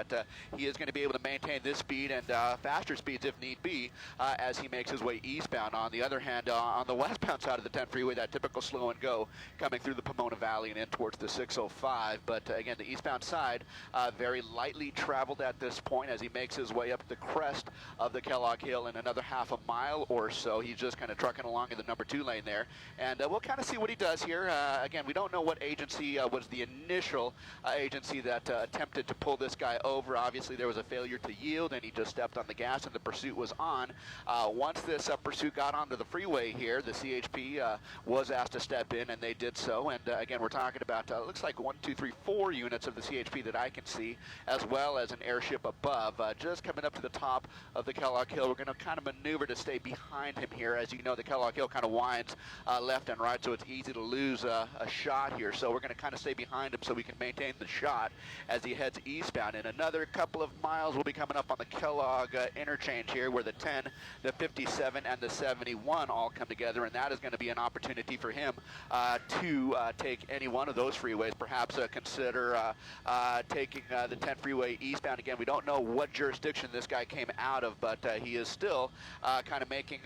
that he is going to be able to maintain this speed and faster speeds if need be as he makes his way eastbound. On the other hand, on the westbound side of the 10 freeway, that typical slow and go coming through the Pomona Valley and in towards the 605. But again, the eastbound side very lightly traveled at this point as he makes his way up the crest of the Kellogg Hill in another half a mile or so. He's just kind of trucking along in the number 2 lane there, and we'll kind of see what he does here. Again, we don't know what agency was the initial agency that attempted to pull this guy over. Obviously, there was a failure to yield, and he just stepped on the gas, and the pursuit was on. Once this pursuit got onto the freeway here, the CHP was asked to step in, and they did so. And again, we're talking about looks like 1, 2, 3, 4 units of the CHP that I can see, as well as an airship above. Just coming up to the top of the Kellogg Hill, we're going to kind of maneuver to stay behind him here. As you know, the Kellogg Hill kind of winds left and right, so it's easy to lose a shot here. So we're going to kind of stay behind him so we can maintain the shot as he heads eastbound. In another couple of miles, we'll be coming up on the Kellogg interchange here, where the 10, the 57, and the 71 all come together, and that is going to be an opportunity for him to take any one of those freeways. Perhaps consider taking the 10 freeway eastbound. Again, we don't know what jurisdiction this guy came out of, but he is still kind of making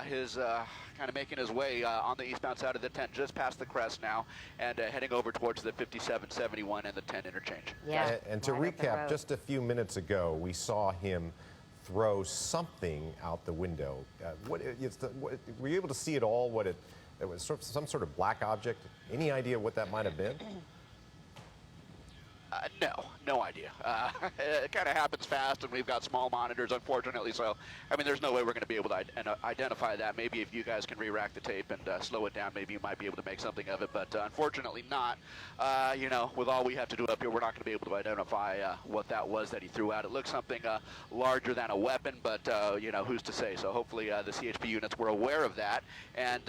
his way on the eastbound side of the 10, just past the crest now, and heading over towards the 57, 71, and the 10 interchange. Yeah. And to recap, just a few minutes ago, we saw him throw something out the window. Were you able to see it all? It was some sort of black object. Any idea what that might have been? No idea. It kind of happens fast, and we've got small monitors, unfortunately, so, I mean, there's no way we're going to be able to identify that. Maybe if you guys can re-rack the tape and slow it down, maybe you might be able to make something of it, but unfortunately not. You know, with all we have to do up here, we're not going to be able to identify what that was that he threw out. It looks something larger than a weapon, but, you know, who's to say? So hopefully the CHP units were aware of that and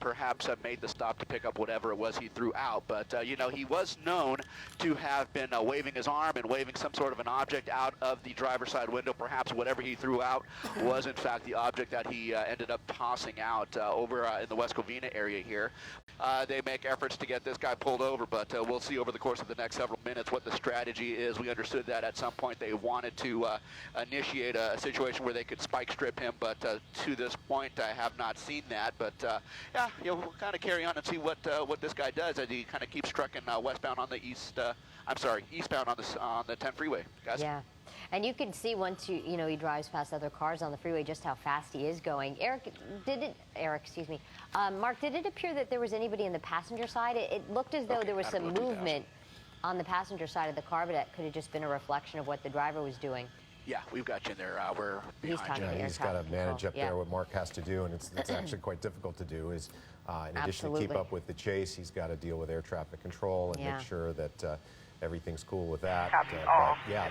perhaps made the stop to pick up whatever it was he threw out. But, you know, he was known to have been waving his arm and waving some sort of an object out of the driver's side window. Perhaps whatever he threw out was in fact the object that he ended up tossing out over in the West Covina area here. They make efforts to get this guy pulled over, but we'll see over the course of the next several minutes what the strategy is. We understood that at some point they wanted to initiate a situation where they could spike strip him, but to this point I have not seen that. But yeah, you know, we'll kind of carry on and see what this guy does as he kind of keeps trucking westbound on the eastbound on the 10 freeway, guys. Yeah, and you can see once you know he drives past other cars on the freeway just how fast he is going. Mark, did it appear that there was anybody in the passenger side? It looked as though there was some movement on the passenger side of the car, but that could have just been a reflection of what the driver was doing. Yeah, we've got you in there. We're behind you. He's got to manage up there what Mark has to do, and it's actually quite difficult to do. Is in addition to keep up with the chase, he's got to deal with air traffic control and make sure that everything's cool with that. But yeah,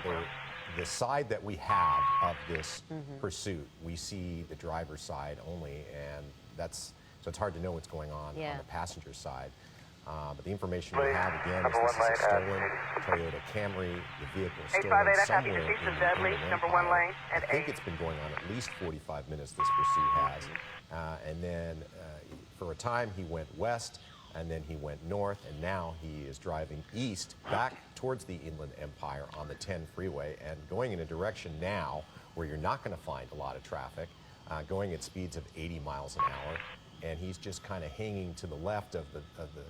the side that we have of this pursuit, we see the driver's side only, and so it's hard to know what's going on the passenger side. But the information we have, again, is this is a stolen Toyota Camry. The vehicle is stolen somewhere in the Empire. I think it's been going on at least 45 minutes, this pursuit has. And then for a time he went west, and then he went north, and now he is driving east back towards the Inland Empire on the 10 freeway and going in a direction now where you're not going to find a lot of traffic, going at speeds of 80 miles an hour. And he's just kind of hanging to the left of the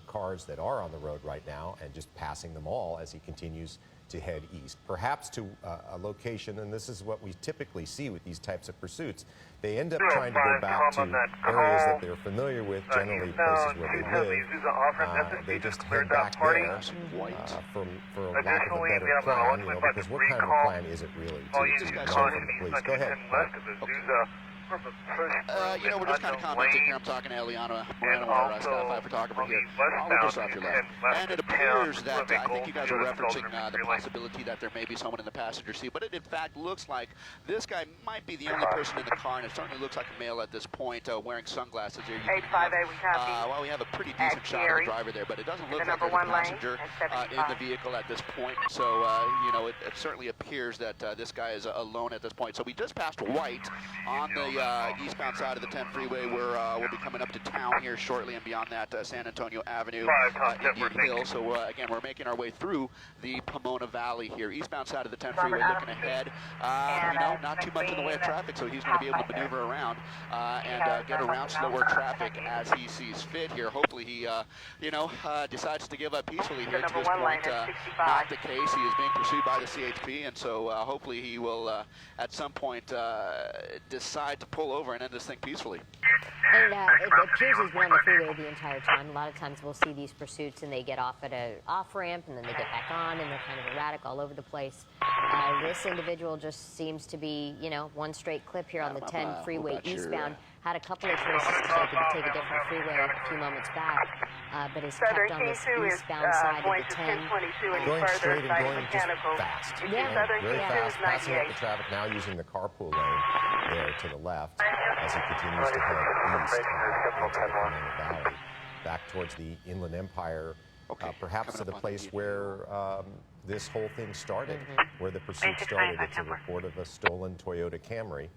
cars that are on the road right now and just passing them all as he continues to head east, perhaps to a location, and this is what we typically see with these types of pursuits. They end up trying to go back to areas that they're familiar with, generally places where they live. They just head back there for lack of a better plan, you know, because what kind of a plan is it really to learn from the police? Go ahead. You know, we're just kind of commenting here. I'm talking to Eliana Moreno, our Sky 5 photographer here. All just off your left. And it appears that, I think you guys are referencing the possibility that there may be someone in the passenger seat, but it in fact looks like this guy might be the only person in the car, and it certainly looks like a male at this point, wearing sunglasses here. Well, we have a pretty decent shot of the driver there, but it doesn't look like there's a passenger in the vehicle at this point. So, you know, it certainly appears that this guy is alone at this point. So we just passed white on the eastbound side of the 10 freeway. We'll be coming up to town here shortly, and beyond that, San Antonio Avenue, Indian Hill. So again, we're making our way through the Pomona Valley here. Eastbound side of the 10 freeway, looking ahead. Not too much in the way of traffic, so he's going to be able to maneuver around and get around slower traffic as he sees fit here. Hopefully he, decides to give up peacefully here. To this point, not the case. He is being pursued by the CHP, and so hopefully he will, at some point, decide to pull over and end this thing peacefully. And it appears he's been on the freeway the entire time. A lot of times we'll see these pursuits and they get off at an off-ramp and then they get back on and they're kind of erratic all over the place. This individual just seems to be, one straight clip here on the 10 freeway eastbound. Had a couple of choices to take a different freeway a few moments back, but has kept on this eastbound side of the 10. Going straight and going just fast. Yeah. Very fast, passing up the traffic, now using the carpool lane there to the left as he continues to head east into the Pomona Valley, back towards the Inland Empire, perhaps to the place where this whole thing started, where the pursuit started. It's a report of a stolen Toyota Camry.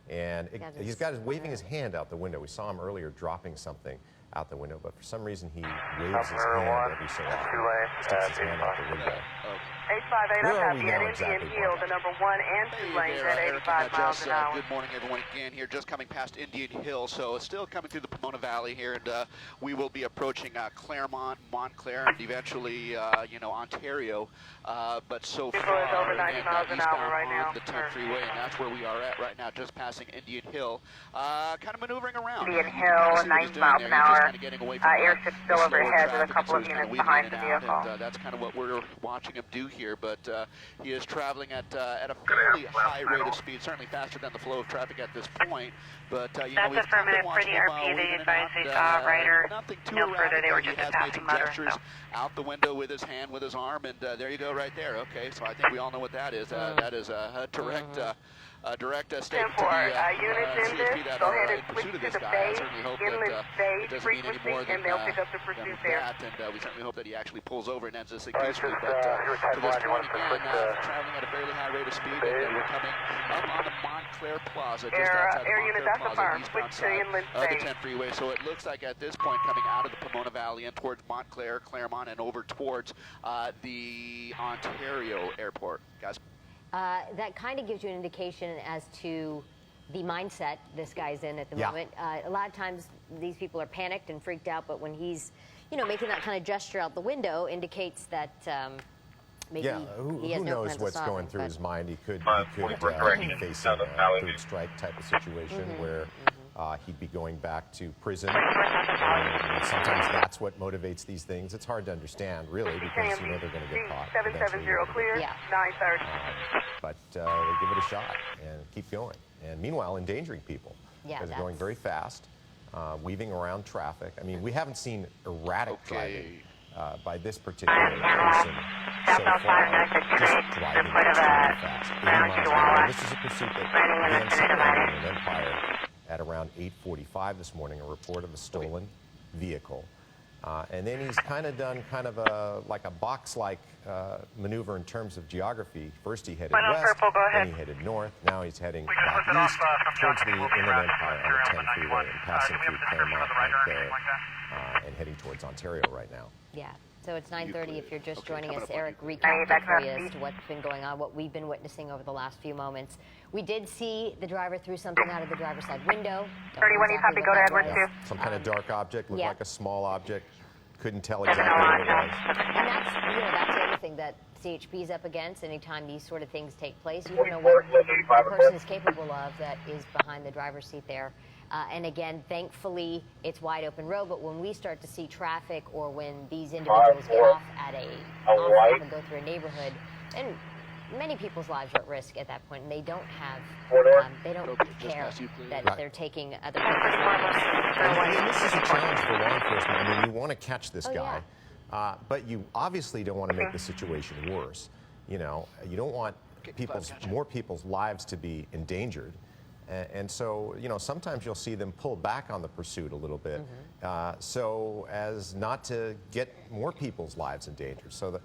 And he's waving his hand out the window. We saw him earlier dropping something out the window, but for some reason he waves his hand every so often, sticks his hand out the window. 858, Where I are we copy now at exactly, Indian Hill, the number 1 and 2 lanes at 85 miles an hour. Good morning, everyone, again here, just coming past Indian Hill, so still coming through the Pomona Valley here, and we will be approaching Claremont, Montclair, and eventually, Ontario, but so far, over 90 miles an hour right now. The 10 freeway, and that's where we are at right now, just passing Indian Hill, kind of maneuvering around. Indian Hill, 90 miles an hour. Airship still overhead with a couple of units behind the vehicle. And that's kind of what we're watching him do here, but he is traveling at a fairly high rate of speed, certainly faster than the flow of traffic at this point. But that's affirmative for the RP. They advised they saw a rider. No further. They were just a passing motorist. Out the window with his hand, with his arm, and there you go, right there. Okay, so I think we all know what that is. That is a direct. Direct statement to the CHP that are in pursuit of this guy. I certainly hope that it doesn't mean any more than that, and we certainly hope that he actually pulls over and ends this thing peacefully. But to this point, again, traveling at a fairly high rate of speed, and we're coming up on the Montclair Plaza, just outside the Montclair Plaza, eastbound side of the 10 freeway. So it looks like at this point, coming out of the Pomona Valley and towards Montclair, Claremont, and over towards the Ontario airport. Guys? That kind of gives you an indication as to the mindset this guy's in at the moment. A lot of times these people are panicked and freaked out, but when he's, making that kind of gesture out the window indicates that maybe he has who no knows what's going through his mind. He could be facing a third strike type of situation where he'd be going back to prison. Sometimes that's what motivates these things. It's hard to understand, really, because they're going to get caught. 770 clear, 930. But they give it a shot and keep going. And meanwhile, endangering people because they're going very fast, weaving around traffic. I mean, we haven't seen erratic driving by this particular person so far. Just driving extremely fast, 80 miles an hour. This is a pursuit that began somewhere in an Empire at around 8:45 this morning, a report of a stolen vehicle. And then he's kind of done like a box-like maneuver in terms of geography. First he headed west, then he headed north. Now he's heading back east towards the Inland Empire on the 10 freeway and passing through Claremont right there and heading towards Ontario right now. Yeah. So it's 9:30 if you're just joining us. Eric recapped for you as to what's been going on, what we've been witnessing over the last few moments. We did see the driver threw something out of the driver's side window. 31, you copy, go to Edward 2. Some kind of dark object, looked like a small object. Couldn't tell exactly what it was. And that's the other thing that CHP is up against. Anytime these sort of things take place, you don't know what the person is capable of that is behind the driver's seat there. And again, thankfully, it's wide open road, but when we start to see traffic or when these individuals get off at off-ramp and go through a neighborhood, then many people's lives are at risk at that point, and they don't have, they don't care that they're taking other people's lives. And this is a challenge for law enforcement. I mean, you want to catch this guy, but you obviously don't want to make the situation worse. You don't want more people's lives to be endangered. And so, sometimes you'll see them pull back on the pursuit a little bit so as not to get more people's lives in danger. So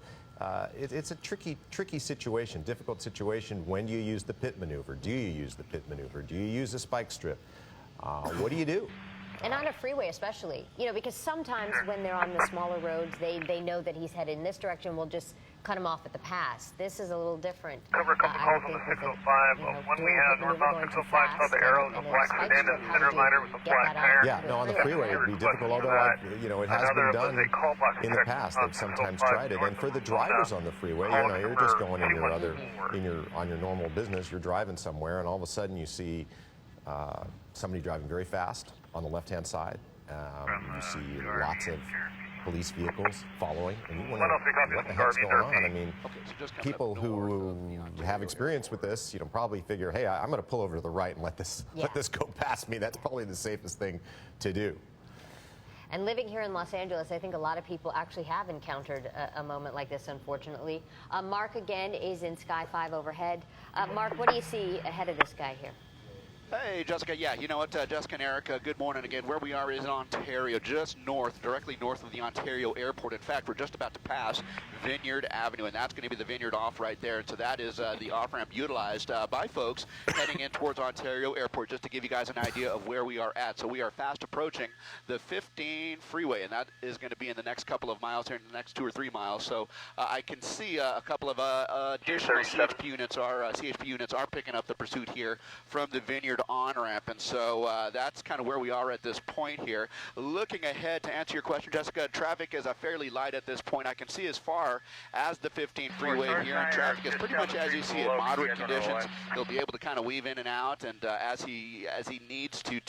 it's a tricky situation, difficult situation. When do you use the pit maneuver? Do you use the pit maneuver? Do you use a spike strip? What do you do? And on a freeway especially, you know, because sometimes when they're on the smaller roads, they know that he's headed in this direction, we'll just cut him off at the pass. This is a little different. Cover a couple calls on the 605. When we have northbound 605, saw the arrows, the black sedan and center liner with a flat tire. Yeah, no, on the freeway it would be difficult, although you know, it has been done in the past. They've sometimes tried it. And for the drivers on the freeway, you know, you're just going in on your normal business, you're driving somewhere, and all of a sudden you see somebody driving very fast on the left-hand side. You see lots of police vehicles following, and you wonder what the heck's going on. I mean, people who have experience with this, you know, probably figure, hey, I'm going to pull over to the right and let this go past me. That's probably the safest thing to do. And living here in Los Angeles, I think a lot of people actually have encountered a moment like this, unfortunately. Mark, again, is in Sky 5 overhead. Mark, what do you see ahead of this guy here? Hey, Jessica. Yeah, you know what, Jessica and Erica, good morning again. Where we are is in Ontario, just directly north of the Ontario airport. In fact, we're just about to pass Vineyard Avenue, and that's going to be the Vineyard off right there. So that is the off-ramp utilized by folks heading in towards Ontario Airport, just to give you guys an idea of where we are at. So we are fast approaching the 15 freeway, and that is going to be in the next couple of miles here, in the next 2 or 3 miles. So I can see a couple of additional CHP units are picking up the pursuit here from the Vineyard on-ramp, and so that's kind of where we are at this point here. Looking ahead, to answer your question, Jessica, traffic is fairly light at this point. I can see as far as the 15 freeway here, and traffic is pretty much as you see it, moderate conditions. He'll be able to kind of weave in and out, and as he needs to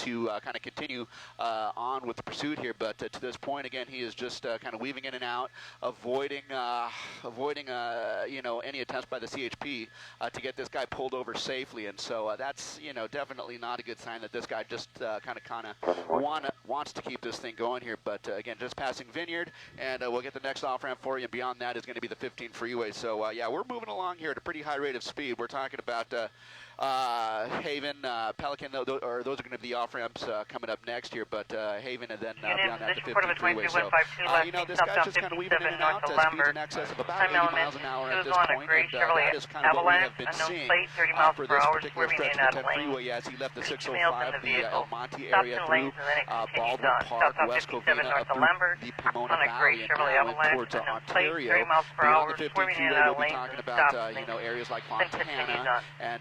kind of continue on with the pursuit here. But to this point, again, he is just kind of weaving in and out, avoiding you know, any attempts by the CHP to get this guy pulled over safely. And so that's, you know, definitely not a good sign that this guy just kind of wants to keep this thing going here. But again, just passing Vineyard, and we'll get the next off-ramp for you, and beyond that is going to be the 15 freeway. So yeah, we're moving along here at a pretty high rate of speed. We're talking about Haven, Pelican, those are going to be the off-ramps coming up next here, but Haven, and then beyond that, the 15 freeway. So, you know, this guy's just kind of weaving in and out, speeds in excess of about 80 miles an hour at this point, and that is kind of what we have been seeing for this particular stretch of the 10 freeway as he left the 605, the El Monte area, through Baldwin Park, West Covina, up through the Pomona Valley, and now in towards Ontario. Beyond the 15 freeway, we'll be talking about, you know, areas like Montana, and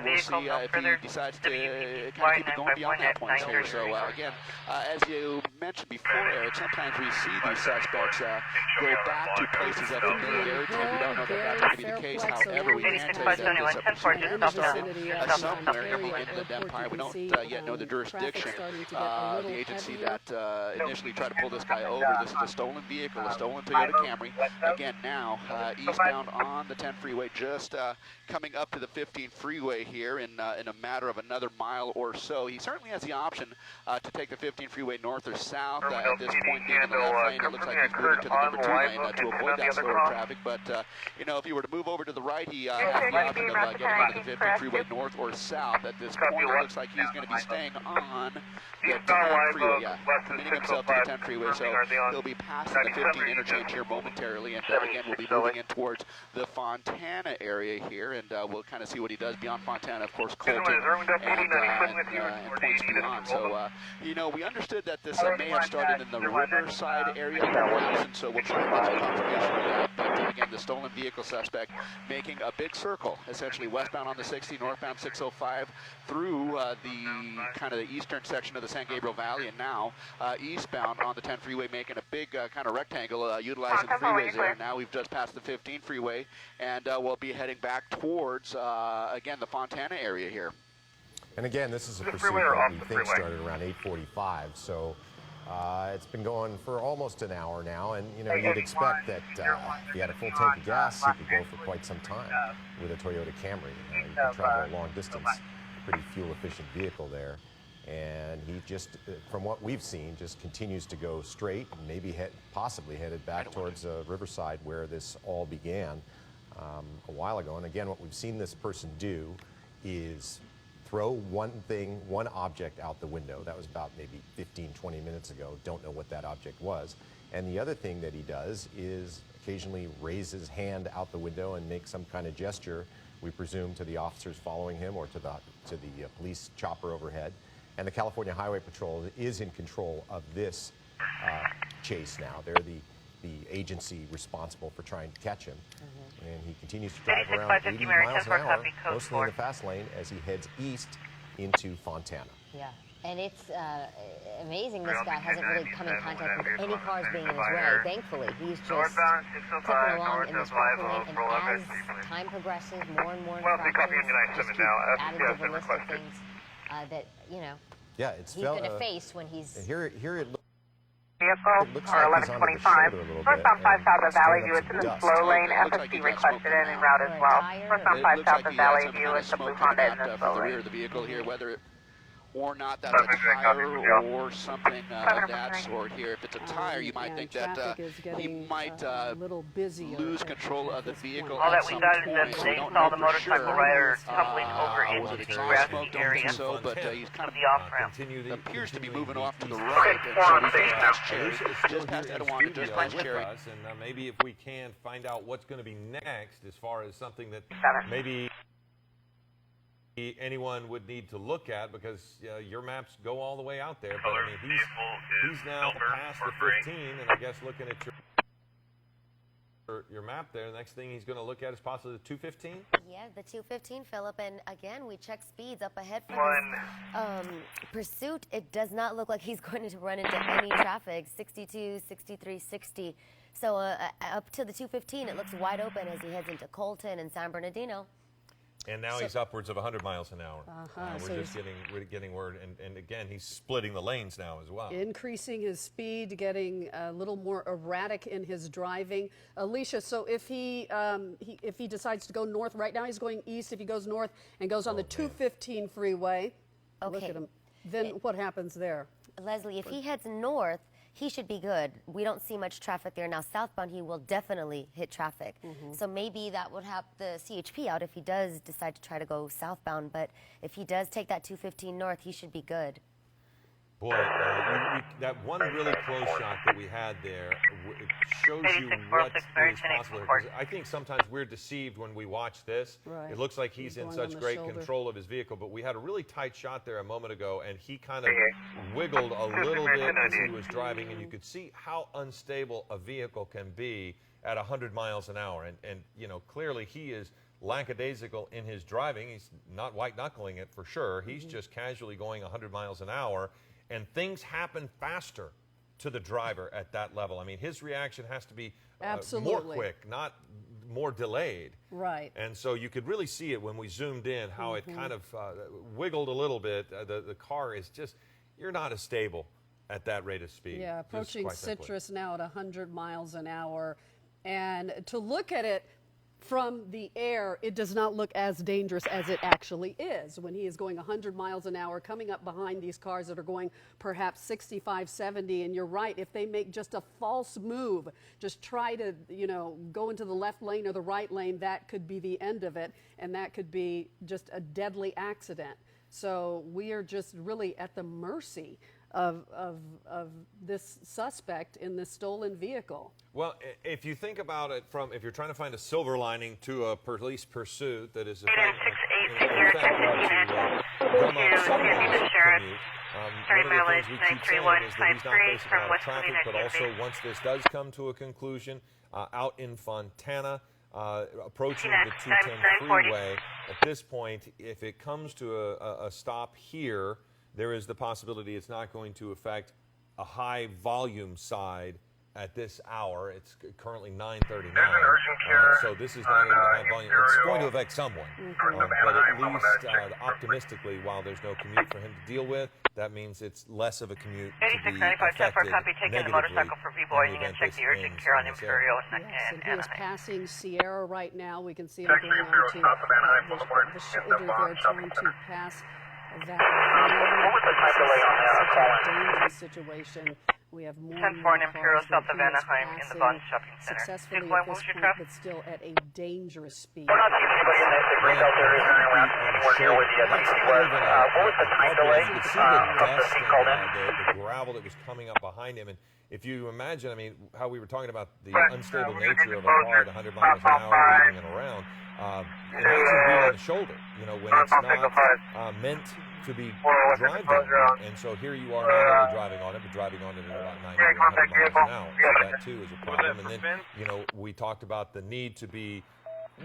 we'll see if he decides to kind of keep it going beyond that point here. So again, as you mentioned before, Eric, sometimes we see these suspects go back to places of familiarity, and we don't know that that's going to be the case. However, we can tell you that this pursuit started somewhere in the Inland Empire. We don't yet know the jurisdiction of the agency that initially tried to pull this guy over. This is a stolen vehicle, a stolen Toyota Camry. Again, now eastbound on the 10 freeway, just coming up to the 15 freeway here in a matter of another mile or so. He certainly has the option to take the 15 freeway north or south. At this point, being in the left lane, it looks like he's moving to the number 2 lane to avoid that slower traffic. But you know, if he were to move over to the right, he has the option of getting onto the 15 freeway north or south. At this point, it looks like he's going to be staying on the 10 freeway. Yeah, committing himself to the 10 freeway, so he'll be passing the 15 interchange here momentarily, and again, we'll be moving in towards the Fontana area here, and we'll kind of see what he does beyond Fontana. Of course, Colton and points beyond. So, you know, we understood that this may have started in the Riverside area, perhaps, and so we'll try and get some confirmation of that. But again, the stolen vehicle suspect making a big circle, essentially westbound on the 60, northbound 605, through the kind of the eastern section of the San Gabriel Valley, and now eastbound on the 10 freeway, making a big kind of rectangle, utilizing the freeways there. Now we've just passed the 15 freeway, and we'll be heading back towards, again, the Fontana area here. And again, this is a pursuit that we think started around 8:45, so it's been going for almost an hour now, and you know, you'd expect that if he had a full tank of gas, he could go for quite some time with a Toyota Camry. You can travel a long distance, pretty fuel-efficient vehicle there, and he just, from what we've seen, just continues to go straight, and maybe possibly headed back towards Riverside, where this all began a while ago. And again, what we've seen this person do is throw one object out the window. That was about maybe 15, 20 minutes ago. Don't know what that object was. And the other thing that he does is occasionally raise his hand out the window and make some kind of gesture, we presume, to the officers following him or to the police chopper overhead. And the California Highway Patrol is in control of this chase now. They're the agency responsible for trying to catch him. And he continues to drive around 80 miles an hour, mostly in the fast lane, as he heads east into Fontana. Yeah, and it's amazing this guy hasn't really come in contact with any cars being in his way. Thankfully, he's just clipping along in this proper lane, and as time progresses, more and more infractions just keep adding to the list of things that, you know, he's going to face when he's... Here it Vehicle, or 1125. Northbound 5 south of Valley View, it's in the slow lane. FSD requested it en route as well. Northbound 5 south of Valley View, it's the blue Honda in the slow lane. The vehicle here, whether or not that's a tire or something of that sort here. If it's a tire, you might think that he might lose control of the vehicle. All that we got is that they saw the motorcycle rider tumbling over into the grassy area. So, but he's kind of the off-ramp. Appears to be moving off to the right. And so he's just past Cherry, just past Etiwanda, just past Cherry. And maybe if we can find out what's going to be next as far as something that maybe anyone would need to look at, because your maps go all the way out there. But I mean, he's now past the 15, and I guess looking at your map there, the next thing he's going to look at is possibly the 215. Yeah, the 215, Philip. And again, we check speeds up ahead for this pursuit. It does not look like he's going to run into any traffic. 62, 63, 60. So up to the 215, it looks wide open as he heads into Colton and San Bernardino. And now he's upwards of 100 miles an hour. We're getting word, and again, he's splitting the lanes now as well. Increasing his speed, getting a little more erratic in his driving. Alicia, so if he decides to go north, right now he's going east. If he goes north and goes on the 215 freeway, look at him. Then what happens there? Leslie, if he heads north, he should be good. We don't see much traffic there. Now, southbound, he will definitely hit traffic. So maybe that would help the CHP out if he does decide to try to go southbound. But if he does take that 215 north, he should be good. Boy, that one really close shot that we had there, it shows you what is possible here. 'Cause I think sometimes we're deceived when we watch this. Right. It looks like he's in such great control of his vehicle, but we had a really tight shot there a moment ago, and he kind of wiggled a little bit as he was driving, and you could see how unstable a vehicle can be at 100 miles an hour. And you know, clearly he is lackadaisical in his driving. He's not white-knuckling it for sure. He's just casually going 100 miles an hour. And things happen faster to the driver at that level. I mean, his reaction has to be more quick, not more delayed. Right. And so you could really see it when we zoomed in, how it kind of wiggled a little bit. The car is just, you're not as stable at that rate of speed. Yeah, approaching Citrus now at 100 miles an hour. And to look at it from the air, it does not look as dangerous as it actually is when he is going 100 miles an hour, coming up behind these cars that are going perhaps 65, 70. And you're right, if they make just a false move, just try to, you know, go into the left lane or the right lane, that could be the end of it. And that could be just a deadly accident. So we are just really at the mercy of this suspect in this stolen vehicle. Well, if you think about it from, if you're trying to find a silver lining to a police pursuit that is Starting mileage 93153 from West traffic, but also once this does come to a conclusion out in Fontana, approaching the 210 freeway, at this point, if it comes to a stop here, there is the possibility it's not going to affect a high volume side at this hour. It's currently 9:39. So this is not going to have volume. It's going to affect someone. But at least optimistically, while there's no commute for him to deal with, that means it's less of a commute to be affected negatively. You can check the urgent care on Imperial and he is passing Sierra right now. We can see him going on to the shoulder there, trying to pass that. Such a dangerous situation We have more 10-4 and more Imperial cars south that of he is Anaheim in the passing Bond Shopping Center. successfully Duke, at what this was your point, traffic? but still at a dangerous speed. We're not seeing anybody in the breakout area or around anywhere near where the SUV was. What was the time delay? You could see the dust He called in. and the gravel that was coming up behind him. And if you imagine, I mean, how we were talking about the unstable nature of a car at 100 miles an hour moving and around, it makes him be on the shoulder, you know, when it's not meant to be driving on. And so here you are not only driving on it, but driving on it at about 90 to 100 miles an hour. So that too is a problem. And then, you know, we talked about the need to be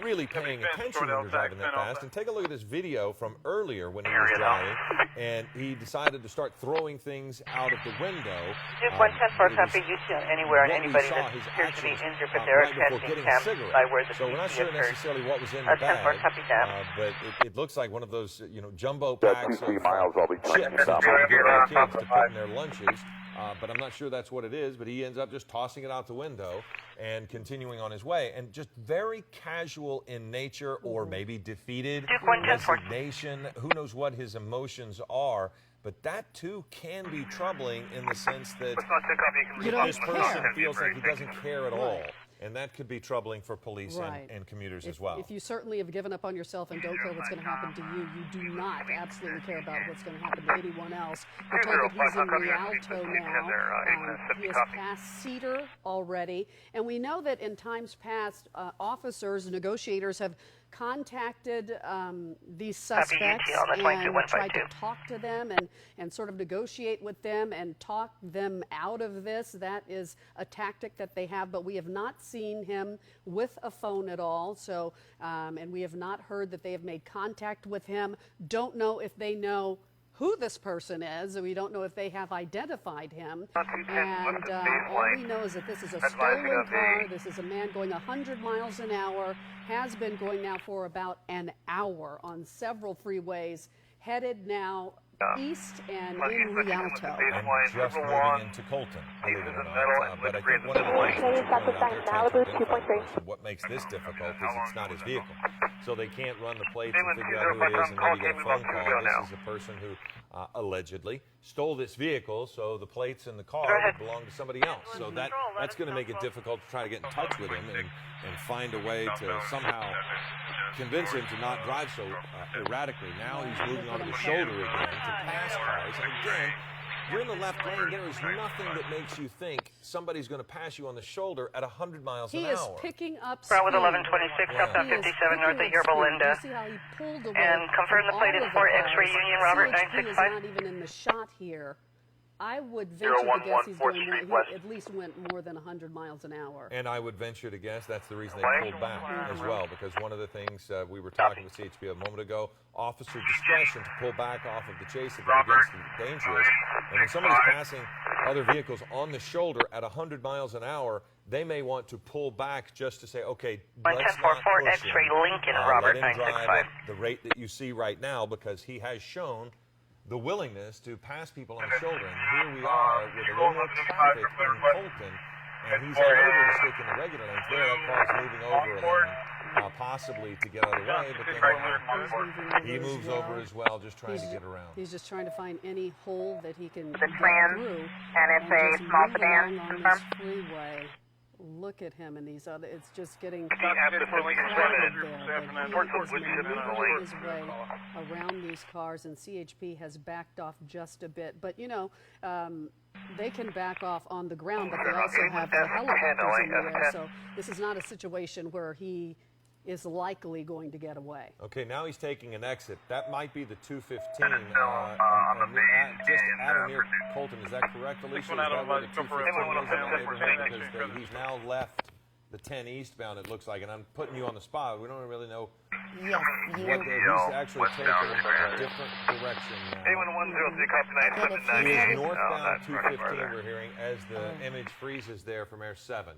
really paying attention when you're driving that fast. And take a look at this video from earlier when he was driving, and he decided to start throwing things out of the window. Duke 110-4 copy, you see anywhere and anybody that appears to be injured, but they're catching cab by where the so we're not sure occurred. necessarily what was in the bag, but it looks like one of those, you know, jumbo packs of chips that you give our kids to put in their lunches. But I'm not sure that's what it is, but he ends up just tossing it out the window and continuing on his way. And just very casual in nature, or maybe defeated, resignation, who knows what his emotions are. But that, too, can be troubling in the sense that this person feels like he doesn't care at all. And that could be troubling for police and commuters as well. If you certainly have given up on yourself and don't care what's going to happen to you, you do not absolutely care about what's going to happen to anyone else. We're told that he's in Rialto now. He has passed Cedar already. And we know that in times past, officers, negotiators have contacted these suspects and tried to talk to them and sort of negotiate with them and talk them out of this. That is a tactic that they have, but we have not seen him with a phone at all. So, and we have not heard that they have made contact with him. Don't know if they know who this person is. We don't know if they have identified him. And all we know is that this is a stolen car. This is a man going 100 miles an hour, has been going now for about an hour on several freeways, headed now east and in Rialto. And just moving into Colton, believe it or not. But I think one of the things that you pointed out, what makes this difficult is it's not his vehicle. So they can't run the plates and figure out who it is and maybe get a phone call. This is a person who allegedly stole this vehicle, so the plates in the car belong to somebody else. So that's going to make it difficult to try to get in touch with him and find a way to somehow convince him to not drive so erratically. Now he's moving onto the shoulder again to pass cars. And again, you're in the left lane. There is nothing that makes you think somebody's going to pass you on the shoulder at 100 miles an hour. He is picking up speed. Route with 1126, southbound 57 north of Yerba Linda. You see how he pulled away. And confirm the plate is for X-Ray Union, Robert CHP 965. is not even in the shot here. I would venture to guess he's going he at least went more than 100 miles an hour. And I would venture to guess that's the reason they pulled back as well, because one of the things we were talking with CHP a moment ago, officer discretion to pull back off of the chase if it begins to be dangerous. And when somebody's passing other vehicles on the shoulder at 100 miles an hour, they may want to pull back just to say, okay, let's not push him. Let him drive at the rate that you see right now, because he has shown the willingness to pass people on the shoulder. And here we are with a little more traffic in Colton, and he's unable to stick in the regular lanes there. That car's moving over a lane, possibly to get out of the way, but then he moves over as well, just trying to get around. He's just trying to find any hole that he can get trans, through. And it's a small sedan. On this freeway. Look at him and these other. It's just getting crowded there. But he is maneuvering his way around these cars, and CHP has backed off just a bit. But you know, they can back off on the ground, but they also have the helicopters in the air. So this is not a situation where he is likely going to get away. Okay, now he's taking an exit. That might be the 215, just at or near Colton. Is that correct, Alicia? Is that where the 215 is in that neighborhood? Because he's now left the 10 eastbound, it looks like, and I'm putting you on the spot. We don't really know Yes, he's actually taking a different direction now. He is northbound 215, we're hearing, as the image freezes there from Air 7.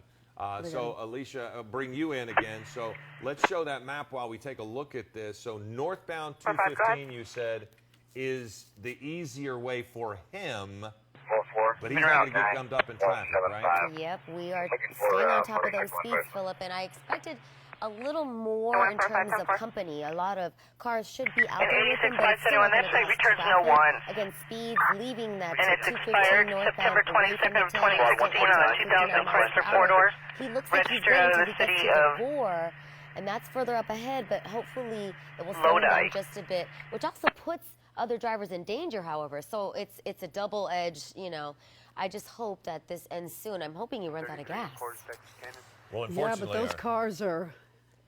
So, Alicia, bring you in again. So let's show that map while we take a look at this. So northbound 215, you said, is the easier way for him, but he's not going to get gummed up in traffic, right? Yep, we are staying on top of those speeds, Philip, and I expected a little more in terms of company. A lot of cars should be out there with him, but it's still that site returns no one. Again, speeds leaving that And it's 215 expired northbound September away from 22nd the of 2016 on 2,000 Chrysler 4-door. He looks like he's Registered out going of to the get city to of Devore, and that's further up ahead, but hopefully it will slow him down just a bit, which also puts other drivers in danger, however. So it's a double-edged, you know. I just hope that this ends soon. I'm hoping he runs out of gas. Well, Yeah, but those cars are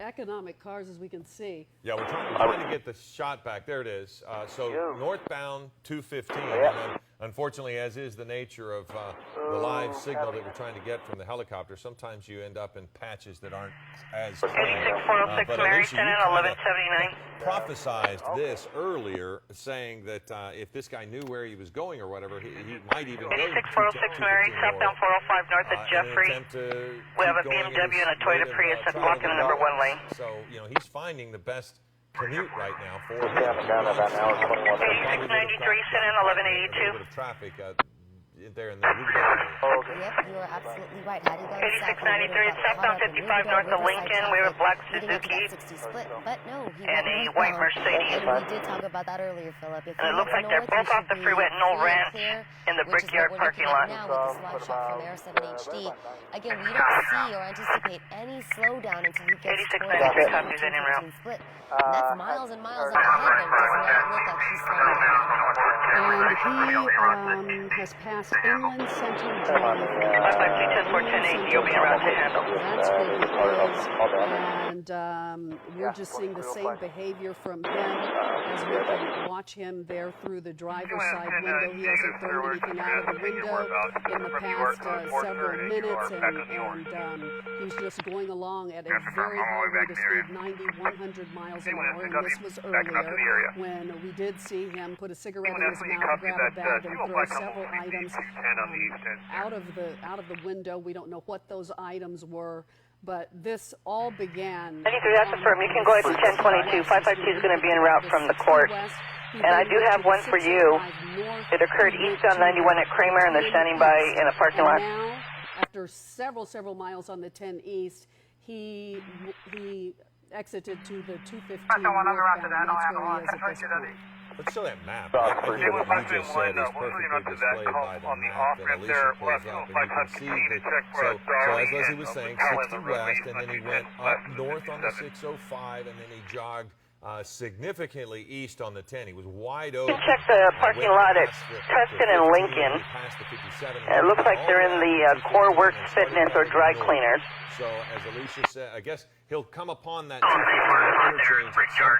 economic cars, as we can see. Yeah, we're trying to get the shot back. There it is. So northbound 215. And then, unfortunately, as is the nature of the live signal that we're trying to get from the helicopter, sometimes you end up in patches that aren't as clear. 86406 But Mary, Alicia, 10 you and kinda 1179. prophesized this earlier, saying that if this guy knew where he was going or whatever, he might even go 86406 Mary, southbound 405 north of Jeffrey. We have a BMW and a Toyota Prius that's blocking the number 1 lane. So, you know, he's finding the best commute right now for him. 8693, send in 1182. A bit of traffic there in the Rubio area. Yep, you are absolutely right. Had he gone south, 8693, southbound 55 north of Lincoln. We have a black Suzuki split, but no, he and a white Mercedes. And we did talk about that earlier, Philip. If And it looks like they're both off the freeway at Knoll Ranch in the Brickyard parking lot. Now with this live shot from Air 7 HD. Again, we don't see or anticipate any slowdown until he gets towards that 215 split. That's miles and miles up ahead, but it does not look like he's slowing down at all. And he has passed Inland Center Drive. You'll be around to handle. That's where he is. And we're just seeing the same behavior from him as we can watch him there through the driver's side window. He hasn't thrown anything out of the window in the past several minutes, and he's just going along at a very high rate of speed, 90, 100 miles an hour. And this was earlier when we did see him put a cigarette in his mouth, grab a bag, and throw several items out of the window. We don't know what those items were, but this all began. 93, that's affirmed. You can go ahead to 1022. 552 is going to be en route from the court. And I do have one for you. It occurred eastbound 91 at Kramer, and they're standing by in a parking lot. Now, after several miles on the 10 East, he exited to the 215 northbound, and that's where he is at this point. Let's show that map. I think what you just said is perfectly displayed by the map that Alicia pulls up, and you can see that. So as Leslie was saying, 60 west, and then he went up north on the 605, and then he jogged significantly east on the 10. He was wide open. Check the parking lot at Tustin and Lincoln. It looks like they're in the Core Works Fitness or dry cleaners. So as Alicia said, I guess he'll come upon that 215 interchange at some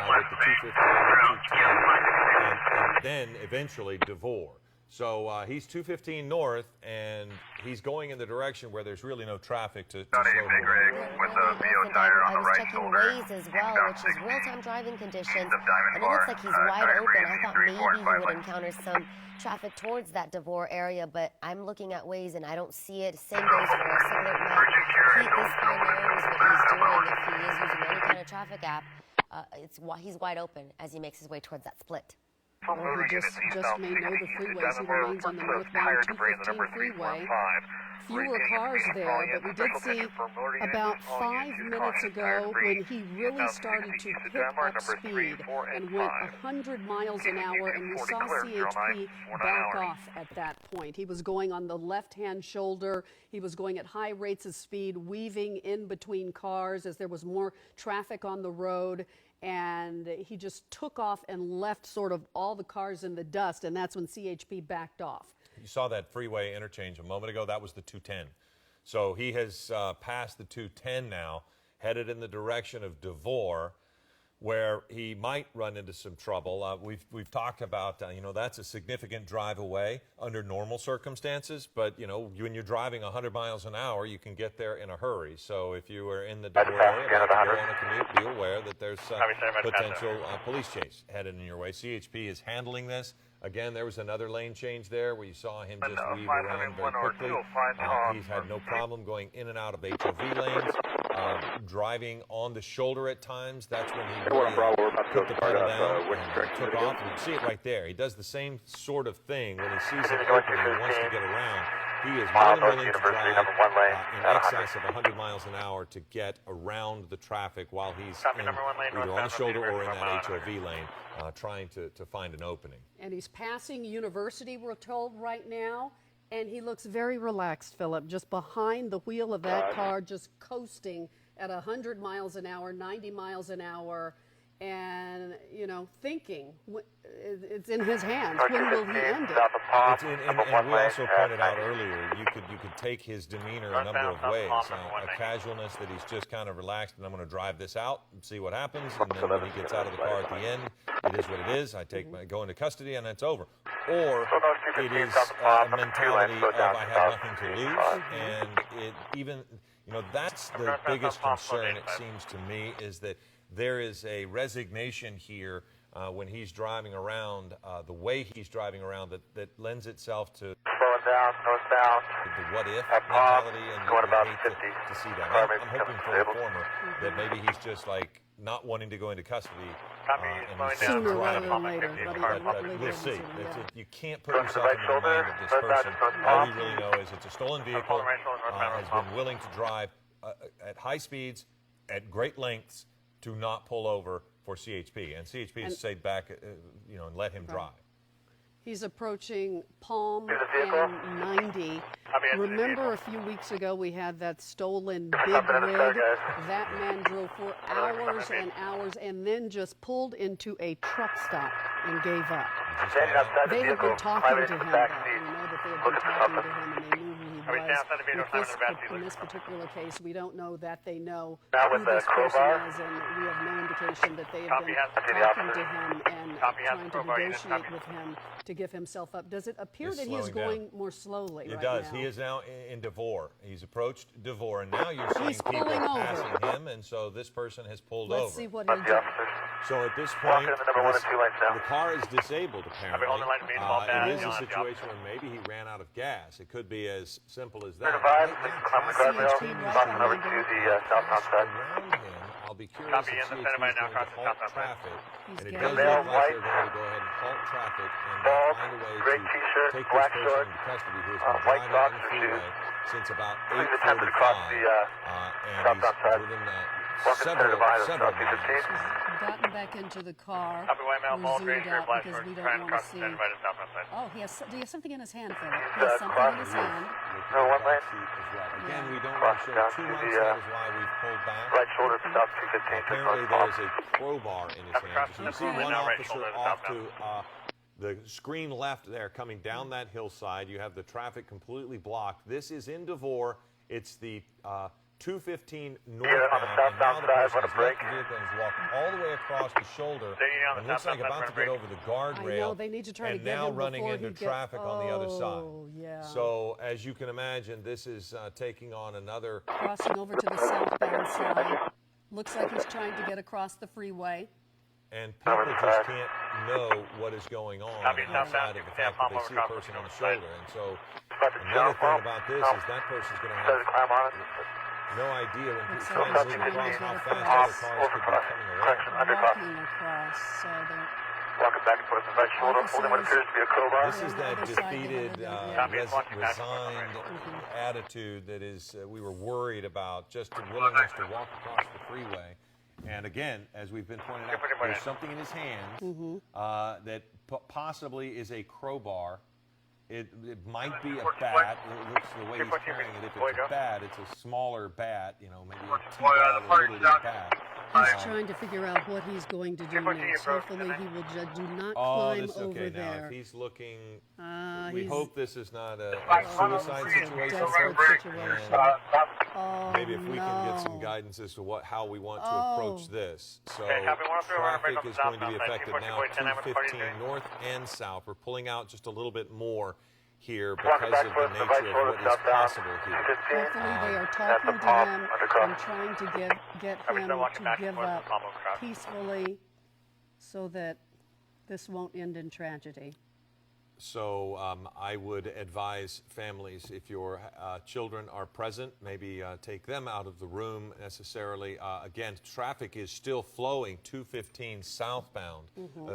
point with the 215 and 210, and then eventually Devore. So he's 215 north, and he's going in the direction where there's really no traffic to slow him down. I was checking Waze as well, which is real-time driving conditions, and it looks like he's wide open. I thought maybe he would encounter some traffic towards that Devore area, but I'm looking at Waze and I don't see it. Same goes for a Cigarette Map. This guy knows what he's doing. If he is using any kind of traffic app, he's wide open as he makes his way towards that split. Well, he just may know the freeways. He remains on the northbound 215 freeway. Fewer cars there, but we did see about 5 minutes ago when he really started to pick up speed and went 100 miles an hour, and we saw CHP back off at that point. He was going on the left-hand shoulder. He was going at high rates of speed, weaving in between cars as there was more traffic on the road. And he just took off and left sort of all the cars in the dust, and that's when CHP backed off. You saw that freeway interchange a moment ago. That was the 210. So he has passed the 210 now, headed in the direction of Devore, where he might run into some trouble. We've talked about, that's a significant drive away under normal circumstances, but, when you're driving 100 miles an hour, you can get there in a hurry. So if you are in the Devore area, about to go on a commute, be aware that there's potential police chase headed in your way. CHP is handling this. Again, there was another lane change there where you saw him just weave around very quickly. He's had no problem going in and out of HOV lanes, driving on the shoulder at times. That's when he really put the pedal down and took off. You can see it right there. He does the same sort of thing when he sees an opening and wants to get around. He is more than willing to drive in excess of 100 miles an hour to get around the traffic while he's either on the shoulder or in that HOV lane trying to find an opening. And he's passing University, we're told right now, and he looks very relaxed, Philip, just behind the wheel of that car, just coasting at 100 miles an hour, 90 miles an hour, and, you know, thinking it's in his hands. When will he end it? And we also pointed out earlier, you could take his demeanor a number of ways. A casualness that he's just kind of relaxed, and I'm going to drive this out and see what happens. And then when he gets out of the car at the end, it is what it is. I go into custody and it's over. Or it is a mentality of I have nothing to lose, and that's the biggest concern, it seems to me, is that there is a resignation here when he's driving around, the way he's driving around, that lends itself to slowing down, northbound. The what if mentality, and going about hate 50. to see that. I'm hoping for the former, that maybe he's just like not wanting to go into custody. And he's Sooner driving. rather than later. But we'll see. You can't put yourself in the mind of this person. All we really know is it's a stolen vehicle, has been willing to drive at high speeds, at great lengths, to not pull over for CHP. And CHP has stayed back, and let him drive. He's approaching Palm and 90. Remember a few weeks ago we had that stolen big rig? That man drove for hours and hours and then just pulled into a truck stop and gave up. They had been talking to him, though. We know that they had been talking to him and they knew who he was. In this particular case, we don't know that they know who this person is, and we have no indication that they have been talking to him and trying to negotiate with him to give himself up. Does it appear that he is going more slowly right now? It does. He is now in Devore. He's approached Devore, and now you're seeing people passing him, and so this person has pulled over. Let's see what he'll do. So at this point, the car is disabled, apparently. It is a situation where maybe he ran out of gas. It could be as simple as that. Over to the southbound side. Around him, I'll be curious if CHP is going to halt traffic. And it does look like they're going to go ahead and halt traffic and find a way to take this person into custody who has been driving on the freeway since about 8:45. And he's driven several miles. Gotten back into the car, zoomed out because we don't want to see. Oh, do you have something in his hand, Philip? He has something in his hand. Again, we don't want to show too much. That is why we've pulled back. Right shoulder stop 215. Apparently there is a crowbar in his hand. You see one officer off to the screen left there coming down that hillside. You have the traffic completely blocked. This is in Devore. It's the 215 northbound, and now the person has left the vehicle and has walked all the way across the shoulder and looks like about to get over the guardrail, they need to try to and get now him running into traffic on the other side. Yeah. So as you can imagine, this is taking on another... Crossing over to the southbound side. Looks like he's trying to get across the freeway. And people just can't know what is going on outside of the fact that they see a person on the shoulder. And so another thing about this is that person's going to have no idea when he's trying to move across how fast other cars could be coming around. Walking across, so they're... Walking back and forth the right shoulder, holding what appears to be a crowbar. This is that defeated, resigned attitude that is we were worried about, just a willingness to walk across the freeway. And again, as we've been pointing out, there's something in his hand that possibly is a crowbar. It might be a bat. It looks the way he's carrying it. If it's a bat, it's a smaller bat, maybe a T-ball or a little league bat. He's trying to figure out what he's going to do next. Hopefully he will do not climb over there. Now, if he's looking, we hope this is not a suicide situation. Maybe if we can get some guidance as to how we want to approach this. So traffic is going to be affected now, 215 north and south. We're pulling out just a little bit more here because of the nature of what is possible here. Hopefully they are talking to him and trying to get him to give up peacefully so that this won't end in tragedy. So I would advise families, if your children are present, maybe take them out of the room necessarily. Again, traffic is still flowing 215 southbound.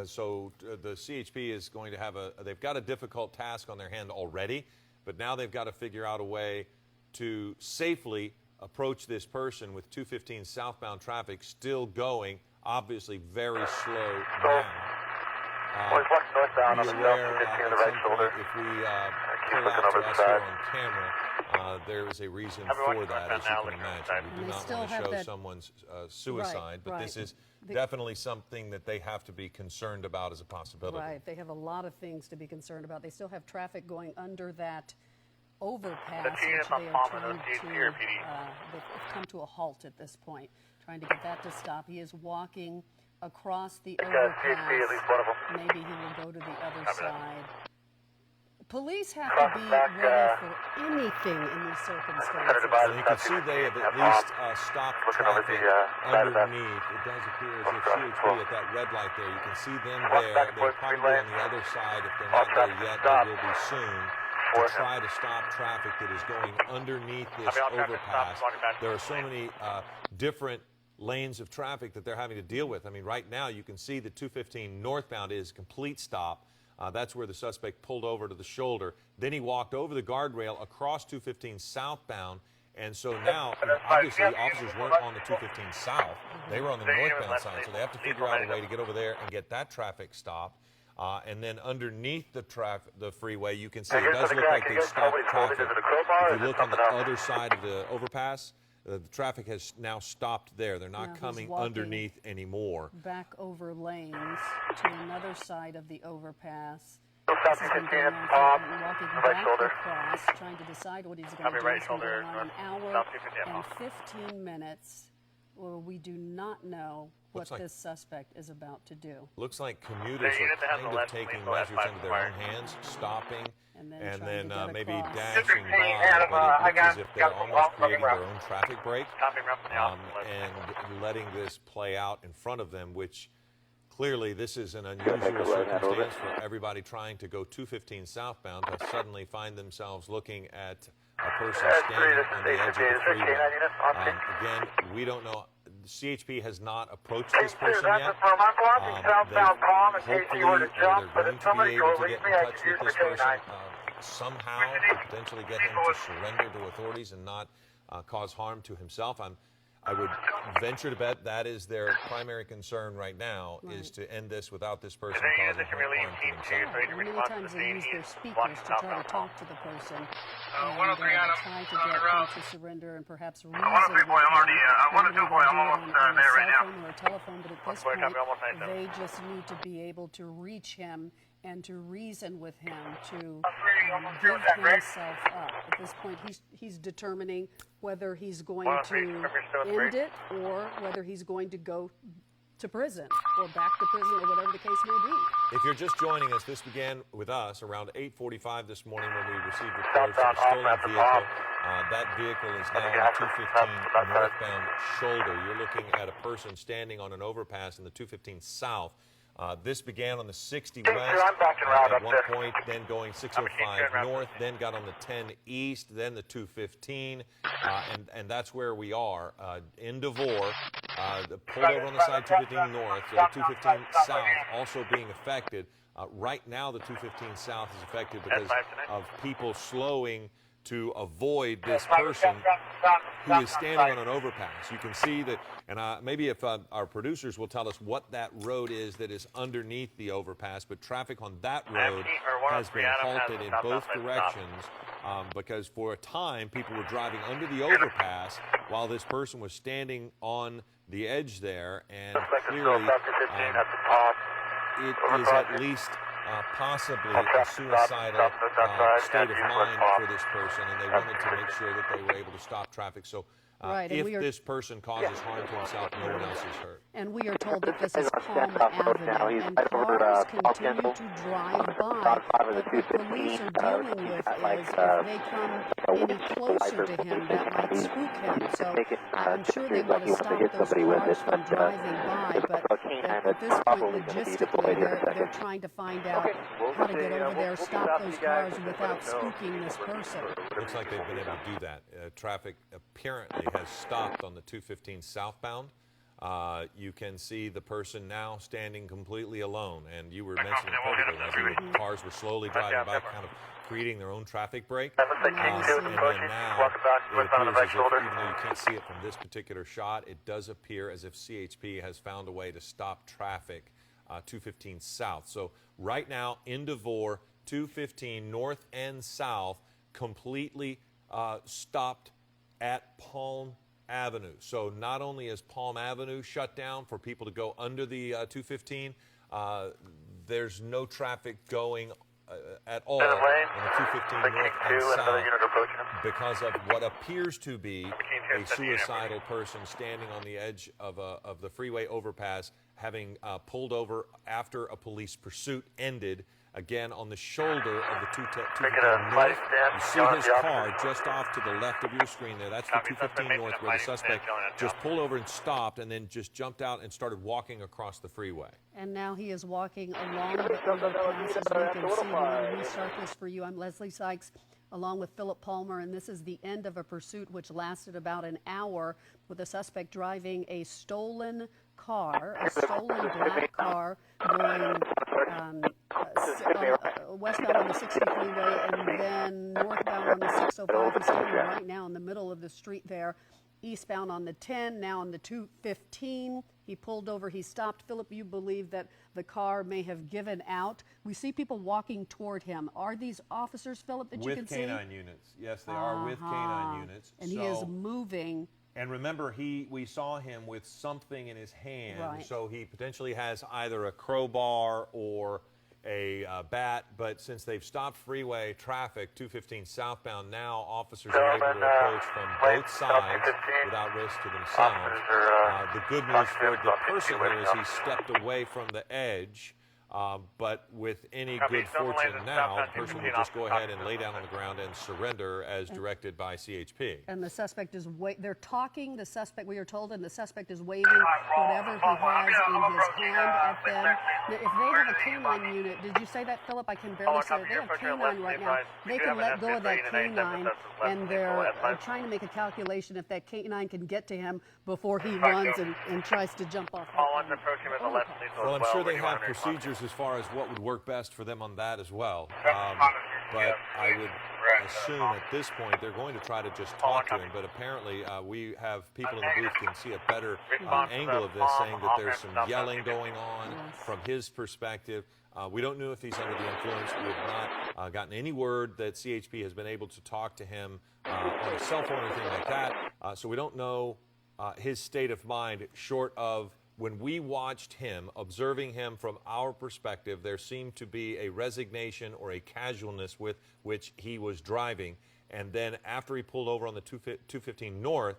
So the CHP is going to have they've got a difficult task on their hand already. but now they've got to figure out a way to safely approach this person with 215 southbound traffic still going, obviously very slow now. Northbound be aware at some point if we pull out to us here on camera, there is a reason for that, as you can imagine. We do not want to show someone's suicide, but this is definitely something that they have to be concerned about as a possibility. Right, they have a lot of things to be concerned about. They still have traffic going under that overpass, which they are trying to, they've come to a halt at this point, trying to get that to stop. He is walking across the overpass. Maybe he will go to the other side. Police have to be ready for anything in these circumstances. Well, you can see they have at least stopped traffic underneath. It does appear as if CHP at that red light there, you can see them there. They're probably on the other side. If they're not there yet, they will be soon, to try to stop traffic that is going underneath this overpass. There are so many different lanes of traffic that they're having to deal with. I mean, right now you can see the 215 northbound is complete stop. That's where the suspect pulled over to the shoulder. Then he walked over the guardrail across 215 southbound. And so now, obviously, officers weren't on the 215 south. They were on the northbound side. So they have to figure out a way to get over there and get that traffic stopped. And then underneath the freeway, you can see it does look like they've stopped traffic. If you look on the other side of the overpass, the traffic has now stopped there. They're not coming underneath anymore. Back over lanes to another side of the overpass. This has been going on, walking back across, trying to decide what he's going to do. It's been going on an hour and 15 minutes. Well, we do not know what this suspect is about to do. Looks like commuters are kind of taking measures into their own hands, stopping, and then maybe dashing by, but it looks as if they're almost creating their own traffic break and letting this play out in front of them, which clearly this is an unusual circumstance for everybody trying to go 215 southbound to suddenly find themselves looking at a person standing on the edge of the freeway. Again, we don't know. CHP has not approached this person yet. Hopefully, they're going to be able to get in touch with this person somehow, to potentially get him to surrender to authorities and not cause harm to himself. I would venture to bet that is their primary concern right now, is to end this without this person causing harm to himself. Many times they use their speakers to try to talk to the person and try to get him to surrender and perhaps reason with him. On a cell phone or a telephone, but at this point, they just need to be able to reach him and to reason with him, to give himself up. At this point, he's determining whether he's going to end it or whether he's going to go to prison or back to prison or whatever the case may be. If you're just joining us, this began with us around 8:45 this morning when we received reports of a stolen vehicle. That vehicle is now on the 215 northbound shoulder. You're looking at a person standing on an overpass in the 215 south. This began on the 60 west at one point, then going 605 north, then got on the 10 east, then the 215, and that's where we are in DeVore. Pulled over on the side 215 north, so the 215 south also being affected. Right now, the 215 south is affected because of people slowing to avoid this person who is standing on an overpass. You can see that, and maybe if our producers will tell us what that road is that is underneath the overpass, but traffic on that road has been halted in both directions because for a time people were driving under the overpass while this person was standing on the edge there, and clearly it is at least possibly a suicidal state of mind for this person, and they wanted to make sure that they were able to stop traffic. So if this person causes harm to himself, no one else is hurt. And we are told that this is Palm Avenue, and cars continue to drive by. What the police are dealing with is if they come any closer to him, that might spook him. So I'm sure they want to stop those cars from driving by, but at this point, logistically, they're trying to find out how to get over there, stop those cars without spooking this person. Looks like they've been able to do that. Traffic apparently has stopped on the 215 southbound. You can see the person now standing completely alone. And you were mentioning perfectly, as the cars were slowly driving by, kind of creating their own traffic break. And then now it appears as if, even though you can't see it from this particular shot, it does appear as if CHP has found a way to stop traffic 215 south. So right now in DeVore, 215 north and south, completely stopped at Palm Avenue. So not only is Palm Avenue shut down for people to go under the 215, there's no traffic going at all on the 215 north and south because of what appears to be a suicidal person standing on the edge of the freeway overpass, having pulled over after a police pursuit ended. Again, on the shoulder of the 215 north, you see his car just off to the left of your screen there. That's the 215 north, where the suspect just pulled over and stopped and then just jumped out and started walking across the freeway. And now he is walking along the overpass, as we can see. We're going to restart this for you. I'm Leslie Sykes, along with Philip Palmer, and this is the end of a pursuit which lasted about an hour, with a suspect driving a stolen car, a stolen black car, going westbound on the 60 freeway and then northbound on the 605. He's standing right now in the middle of the street there, eastbound on the 10, now on the 215. He pulled over, he stopped. Philip, you believe that the car may have given out. We see people walking toward him. Are these officers, Philip, that you can see? With canine units. Yes, they are with canine units. And he is moving. And remember, we saw him with something in his hand, right. So he potentially has either a crowbar or a bat, but since they've stopped freeway traffic, 215 southbound, now officers are able to approach from both sides without risk to themselves. The good news for the person here is he stepped away from the edge, but with any good fortune now, the person will just go ahead and lay down on the ground and surrender as directed by CHP. And the suspect is, they're talking, the suspect, we are told, and the suspect is waving whatever he has in his hand at them. Now, if they have a canine unit, did you say that, Philip? I can barely say it. They have a canine right now. They can let go of that canine, and they're trying to make a calculation if that canine can get to him before he runs and tries to jump off. Well, I'm sure they have procedures as far as what would work best for them on that as well. But I would assume at this point they're going to try to just talk to him. But apparently we have people in the booth can see a better angle of this, saying that there's some yelling going on from his perspective. We don't know if he's under the influence. We have not gotten any word that CHP has been able to talk to him on a cell phone or anything like that. So we don't know his state of mind, short of when we watched him, observing him from our perspective, there seemed to be a resignation or a casualness with which he was driving. And then after he pulled over on the 215 north,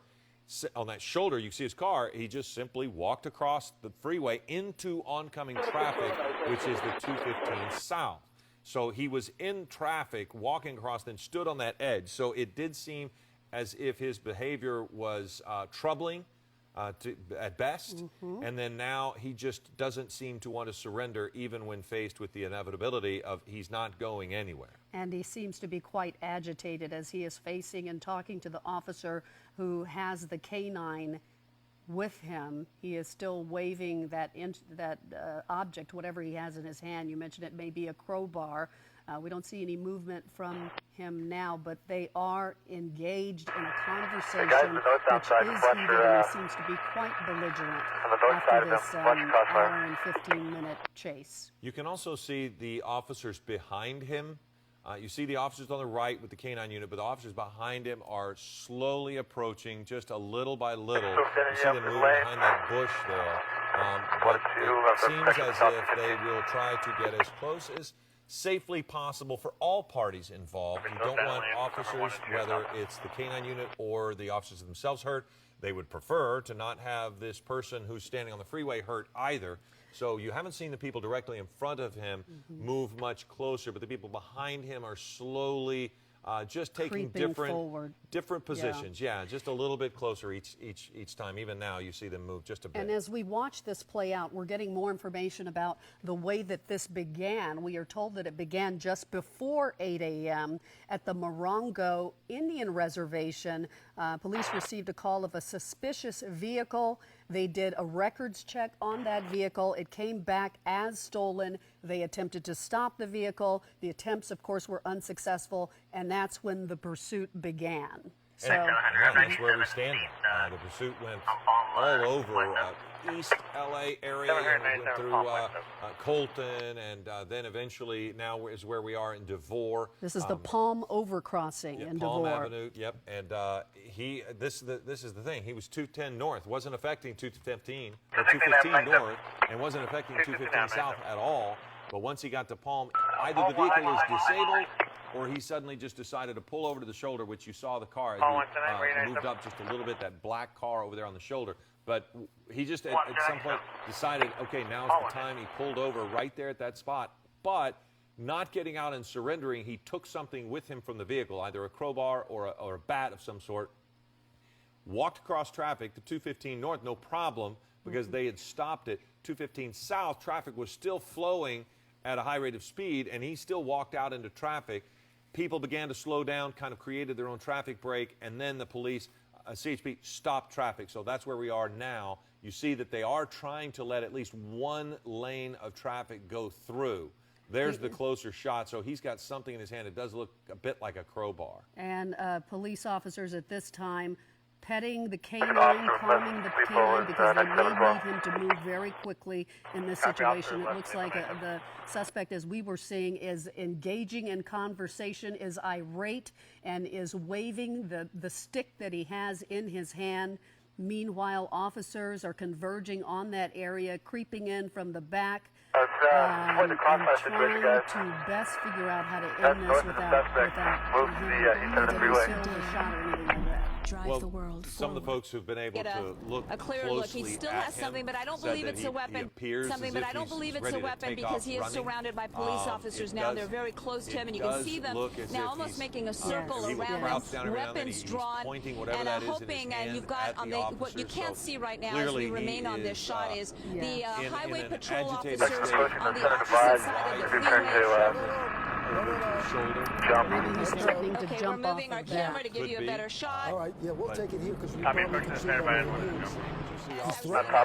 on that shoulder, you see his car, he just simply walked across the freeway into oncoming traffic, which is the 215 south. So he was in traffic, walking across, then stood on that edge. So it did seem as if his behavior was troubling, at best, and then now he just doesn't seem to want to surrender, even when faced with the inevitability of he's not going anywhere. And he seems to be quite agitated as he is facing and talking to the officer who has the canine with him. He is still waving that object, whatever he has in his hand. You mentioned it may be a crowbar. We don't see any movement from him now, but they are engaged in a conversation which is heated, and he seems to be quite belligerent after this hour and 15-minute chase. You can also see the officers behind him. You see the officers on the right with the canine unit, but the officers behind him are slowly approaching just a little by little. You see them moving behind that bush there. But it seems as if they will try to get as close as safely possible for all parties involved. You don't want officers, whether it's the canine unit or the officers themselves, hurt. They would prefer to not have this person who's standing on the freeway hurt either. So you haven't seen the people directly in front of him move much closer, but the people behind him are slowly just taking different positions. Yeah, just a little bit closer each time. Even now, you see them move just a bit. And as we watch this play out, we're getting more information about the way that this began. We are told that it began just before 8 a.m. at the Morongo Indian Reservation. Police received a call of a suspicious vehicle. They did a records check on that vehicle. It came back as stolen. They attempted to stop the vehicle. The attempts, of course, were unsuccessful, and that's when the pursuit began. So that's where we stand. The pursuit went all over East LA area, and went through Colton, and then eventually now is where we are in DeVore. This is the Palm overcrossing in DeVore. Palm Avenue, yep. And this is the thing. He was 210 north, wasn't affecting 215 or 215 north, and wasn't affecting 215 south at all. But once he got to Palm, either the vehicle is disabled, or he suddenly just decided to pull over to the shoulder, which you saw the car as he moved up just a little bit, that black car over there on the shoulder. But he just at some point decided, okay, now's the time. He pulled over right there at that spot. But not getting out and surrendering, he took something with him from the vehicle, either a crowbar or a bat of some sort, walked across traffic to 215 north, no problem, because they had stopped it. 215 south, traffic was still flowing at a high rate of speed, and he still walked out into traffic. People began to slow down, kind of created their own traffic break, and then the police, CHP, stopped traffic. So that's where we are now. You see that they are trying to let at least one lane of traffic go through. There's the closer shot. So he's got something in his hand. It does look a bit like a crowbar. And police officers at this time petting the canine, calming the canine, because they may need him to move very quickly in this situation. It looks like the suspect, as we were seeing, is engaging in conversation, is irate, and is waving the stick that he has in his hand. Meanwhile, officers are converging on that area, creeping in from the back, and trying to best figure out how to end this without him stealing a shot or anything like that. Well, the world some of the folks who've been able to look a clear closely look. He still has something, but I don't believe it's a weapon. Something, but I don't believe it's a weapon because he is surrounded by police officers now. They're very close to him, and you can see them now almost making a circle around him, weapons drawn, and hoping. And you've got on what you can't see right now as we remain on this shot is the highway patrol officers on the opposite side of the freeway. Maybe he's threatening to jump we're moving our camera to give you a better shot. All right, yeah, we'll take it here because we probably can see top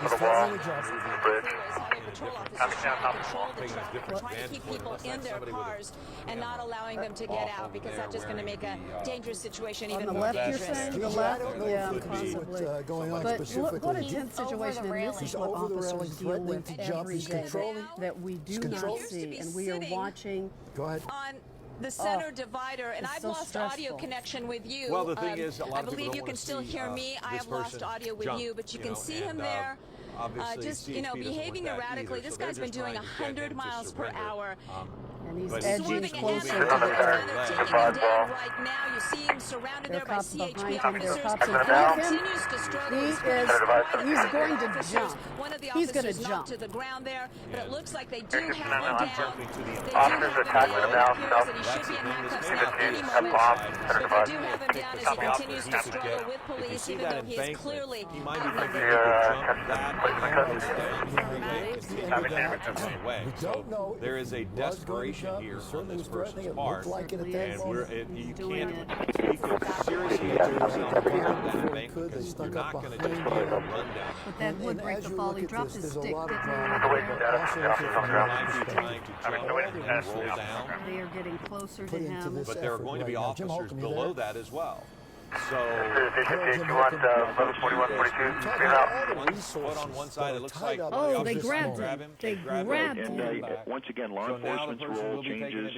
of the wall. Trying to keep people in their cars and not allowing them to get out, because that's just going to make a dangerous situation even more dangerous. You're saying the left? Yeah, possibly. But what a tense situation, and this is what officers deal with every day that we do not see, and we are watching. Go ahead. On the center divider, and I've lost audio connection with you. Well, the thing is, a lot I of people believe you don't can still hear me. I have lost audio with you, but you can see him there. Just, behaving erratically. This guy's been doing 100 miles per hour. And he's edging closer to the They're taking him down right now. You see him surrounded there by CHP officers. He continues to struggle. He's going to jump. One of the he's going to officers jump knocked to the ground there, but it looks like they do have him down. Officers are attacking him now. He should be in handcuffs at any moment. But they do have him down as he continues to struggle with police, even though he is clearly So there is a desperation here on this person's part, and you can't, he could seriously get himself on that embankment, because you're not going to just be able to run down. But that would break the fall. He dropped his stick. Trying to jump and roll down. They are getting closer to him. But there are going to be officers below that as well. So, one foot on one side, it looks like they grabbed him. They grabbed him. And once again, law enforcement's role changes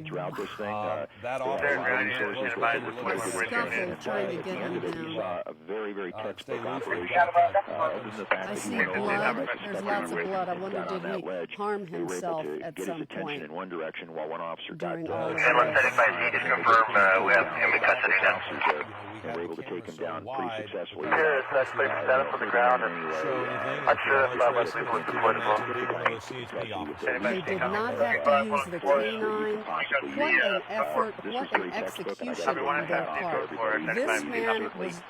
throughout this thing. That officer trying to get him down. A very, very textbook operation. I see blood. There's lots of blood. I wonder, did he harm himself at some point in one direction while one officer got during all of we have him in custody now. And we're able to take him down pretty successfully. Yeah, it's like status on the ground. I'm sure if I was people They did not have to use the canine. What an effort, what an execution on their part. This man was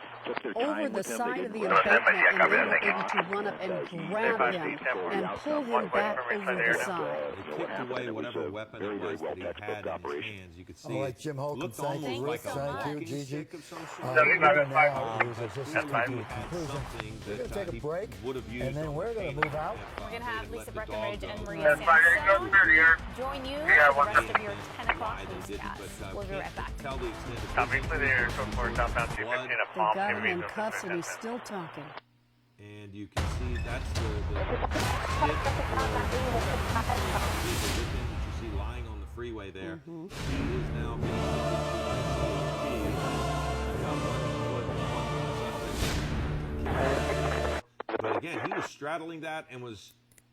over the side of the embankment, and they were able to run up and grab him and pull him back over the side. They kicked away whatever weapon it was that he had in his hands. You could see like Jim Holcomb, looked thank almost you, like Rick, a thank you, walking Gigi. stick of some sort. We're going to Something take a break, would have used and then we're going to move out. We're going to have Lisa Breckenridge and Maria Sansone join you for the rest of your 10 o'clock newscast. We'll be right back. Coming for the air, for southbound 215 at They got him in cuffs, and he's still talking. And you can see that's the stick that you see lying on the freeway there. He is now being but again, he was straddling that and was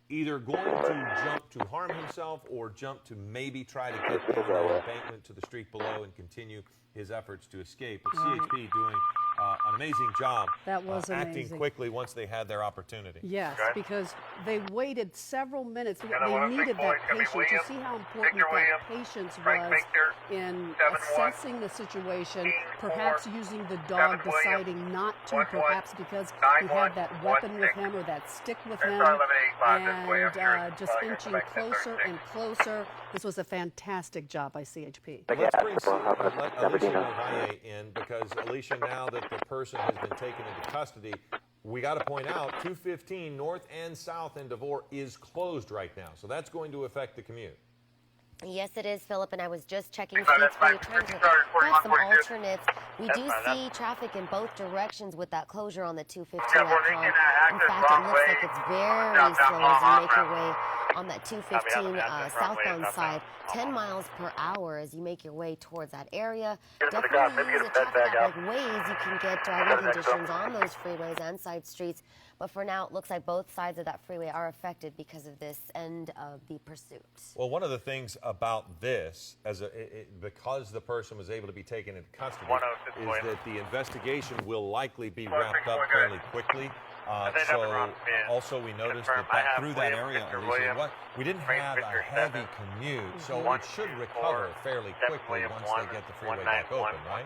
either going to jump to harm himself or jump to maybe try to get down the embankment to the street below and continue his efforts to escape. But CHP doing an amazing job acting quickly once they had their opportunity. Yes, because they waited several minutes. They needed that patience. You see how important that patience was in assessing the situation, perhaps using the dog, deciding not to, perhaps because he had that weapon with him or that stick with him, and just inching closer and closer. This was a fantastic job by CHP. Let's bring Alicia Novaye in, because Alicia, now that the person has been taken into custody, we got to point out 215 north and south in Devore is closed right now, so that's going to affect the commute. Yes, it is, Philip, and I was just checking seats for you, trying to have some alternates. We do see traffic in both directions with that closure on the 215 at Con. In fact, it looks like it's very slow as you make your way on that 215 southbound side, 10 miles per hour as you make your way towards that area. Definitely use a traffic app like Waze. You can get driving conditions on those freeways and side streets. But for now, it looks like both sides of that freeway are affected because of this end of the pursuit. Well, one of the things about this, because the person was able to be taken into custody, is that the investigation will likely be wrapped up fairly quickly. So also we noticed that through that area, Alicia, we didn't have a heavy commute, so it should recover fairly quickly once they get the freeway back open, right?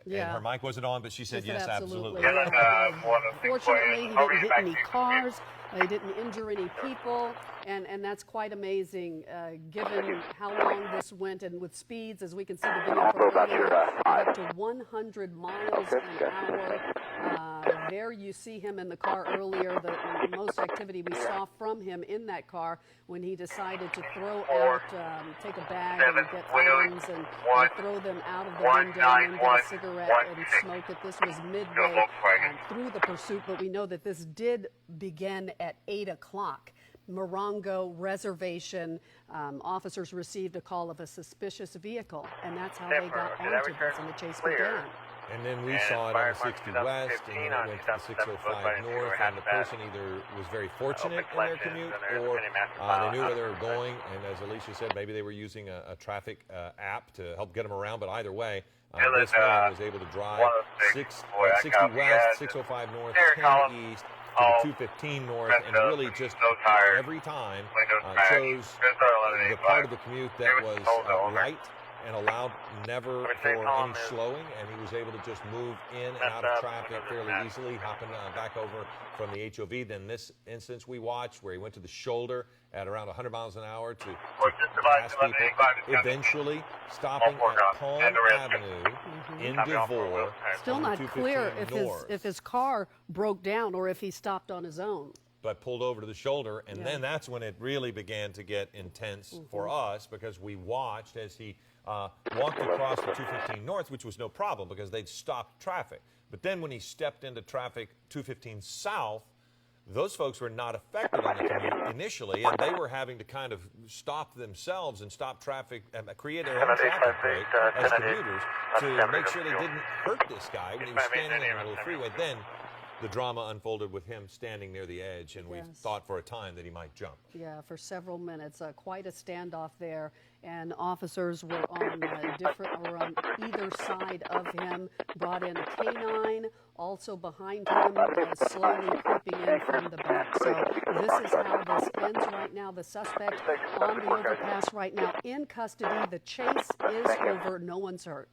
Yeah. And her mic wasn't on, but she said yes, absolutely. Fortunately, he didn't hit any cars. He didn't injure any people, and that's quite amazing, given how long this went, and with speeds, as we can see the video from earlier, up to 100 miles an hour. There you see him in the car earlier, the most activity we saw from him in that car when he decided to throw out, take a bag and get items and throw them out of the window and get a cigarette and smoke it. This was midway through the pursuit, but we know that this did begin at 8 o'clock. Morongo Reservation, officers received a call of a suspicious vehicle, and that's how they got onto this, and the chase began. And then we saw it on the 60 West, and then it went to the 605 North, and the person either was very fortunate in their commute, or they knew where they were going, and as Alicia said, maybe they were using a traffic app to help get them around, but either way, this man was able to drive 60 West, 605 North, 10 East, to the 215 North, and really just every time chose the part of the commute that was light and allowed never for any slowing, and he was able to just move in and out of traffic fairly easily, hopping back over from the HOV. Then this instance we watched where he went to the shoulder at around 100 miles an hour to pass people, eventually stopping at Palm Avenue in Devore. Still not clear if his car broke down or if he stopped on his own. But pulled over to the shoulder, and then that's when it really began to get intense for us, because we watched as he walked across the 215 North, which was no problem because they'd stopped traffic. But then when he stepped into traffic 215 South, those folks were not affected on the commute initially, and they were having to kind of stop themselves and stop traffic, create their own traffic break as commuters to make sure they didn't hurt this guy when he was standing in the middle of the freeway. Then the drama unfolded with him standing near the edge, and we thought for a time that he might jump. Yeah, for several minutes, quite a standoff there, and officers were on on either side of him, brought in a canine, also behind him, slowly creeping in from the back. So this is how this ends right now. The suspect on the overpass right now in custody. The chase is over. No one's hurt.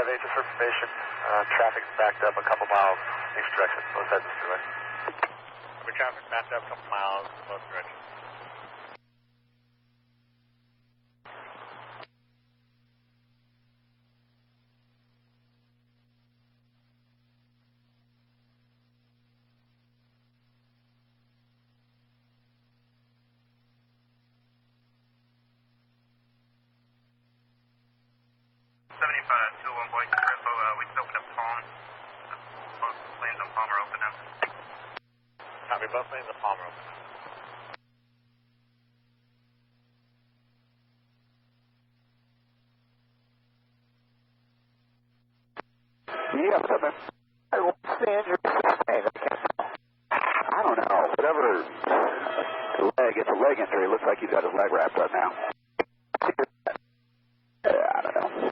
5-8 to information. Traffic's backed up a couple miles each direction, both sides of the freeway. Traffic's backed up a couple miles both directions. Both lanes of Palmer open. Yeah, something. I will stand your sustained. I don't know. Whatever. It's a leg injury. It looks like he's got his leg wrapped up now. I don't know.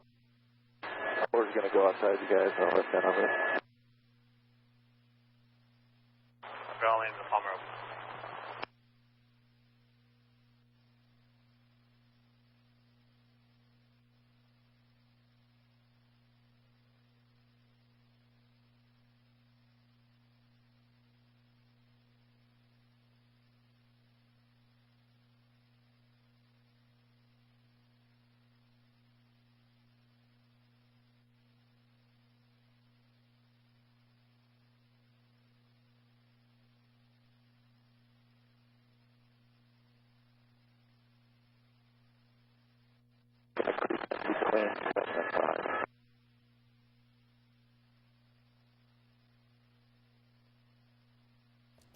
We're going to go outside, you guys. I'll let that over. All lanes of Palmer open.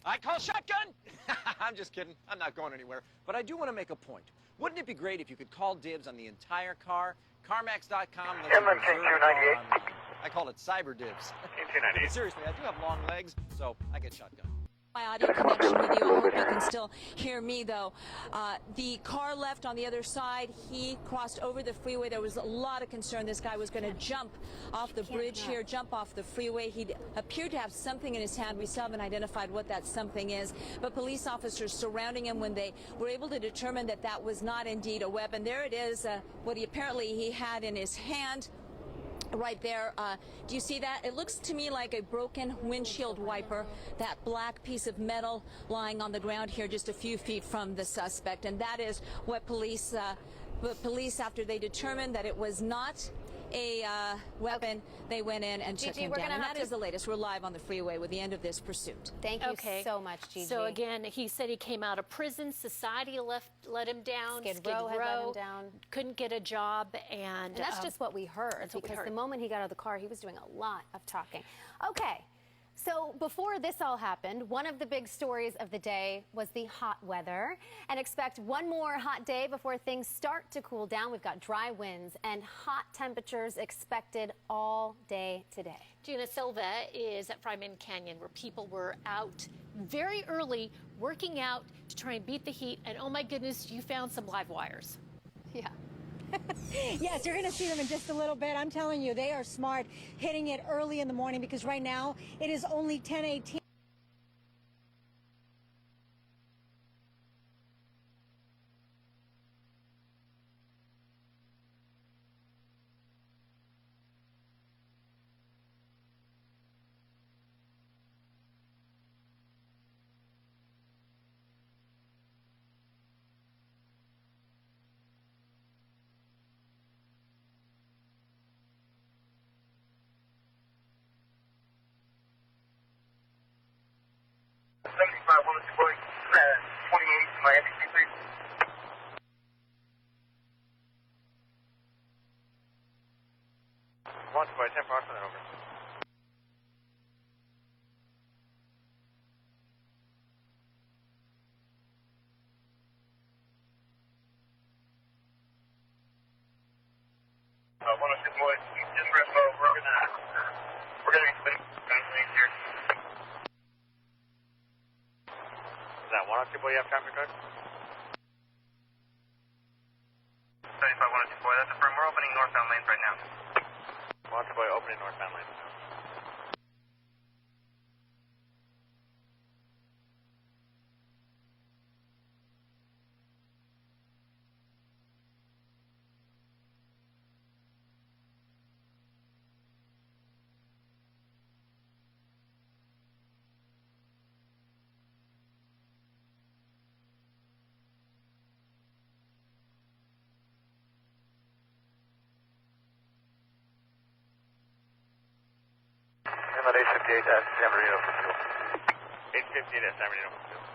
I call shotgun! I'm just kidding. I'm not going anywhere. But I do want to make a point. Wouldn't it be great if you could call dibs on the entire car? CarMax.com lets you reserve a car online. I call it cyber dibs. Seriously, I do have long legs, so I get shotgun. My audio connection with you. I hope you can still hear me, though. The car left on the other side. He crossed over the freeway. There was a lot of concern this guy was going to jump off the bridge here, jump off the freeway. He appeared to have something in his hand. We still haven't identified what that something is. But police officers surrounding him when they were able to determine that that was not indeed a weapon. There it is, what he had in his hand. Right there, do you see that? It looks to me like a broken windshield wiper, that black piece of metal lying on the ground here just a few feet from the suspect. And that is what police, after they determined that it was not a weapon, they went in and took him down. And that is the latest. We're live on the freeway with the end of this pursuit. Thank you so much, Gigi. So again, he said he came out of prison. Society let him down. Skid Row had let him down. Couldn't get a job, and that's just what we heard. Because the moment he got out of the car, he was doing a lot of talking. Okay. So before this all happened, one of the big stories of the day was the hot weather. And expect one more hot day before things start to cool down. We've got dry winds and hot temperatures expected all day today. Gina Silva is at Fryman Canyon, where people were out very early working out to try and beat the heat. And oh my goodness, you found some live wires. Yeah. Yes, you're going to see them in just a little bit. I'm telling you, they are smart hitting it early in the morning because right now it is only 10:18. Boy, 10 parts on over. Boys, just rest low. We're gonna be spinning here. Is that 102 boy you have traffic code? 75 102 boy, that's affirmed. We're opening northbound lanes right now. 102 boy opening northbound lanes. 858 at San Bernardino for fuel. 858 at San Bernardino for fuel.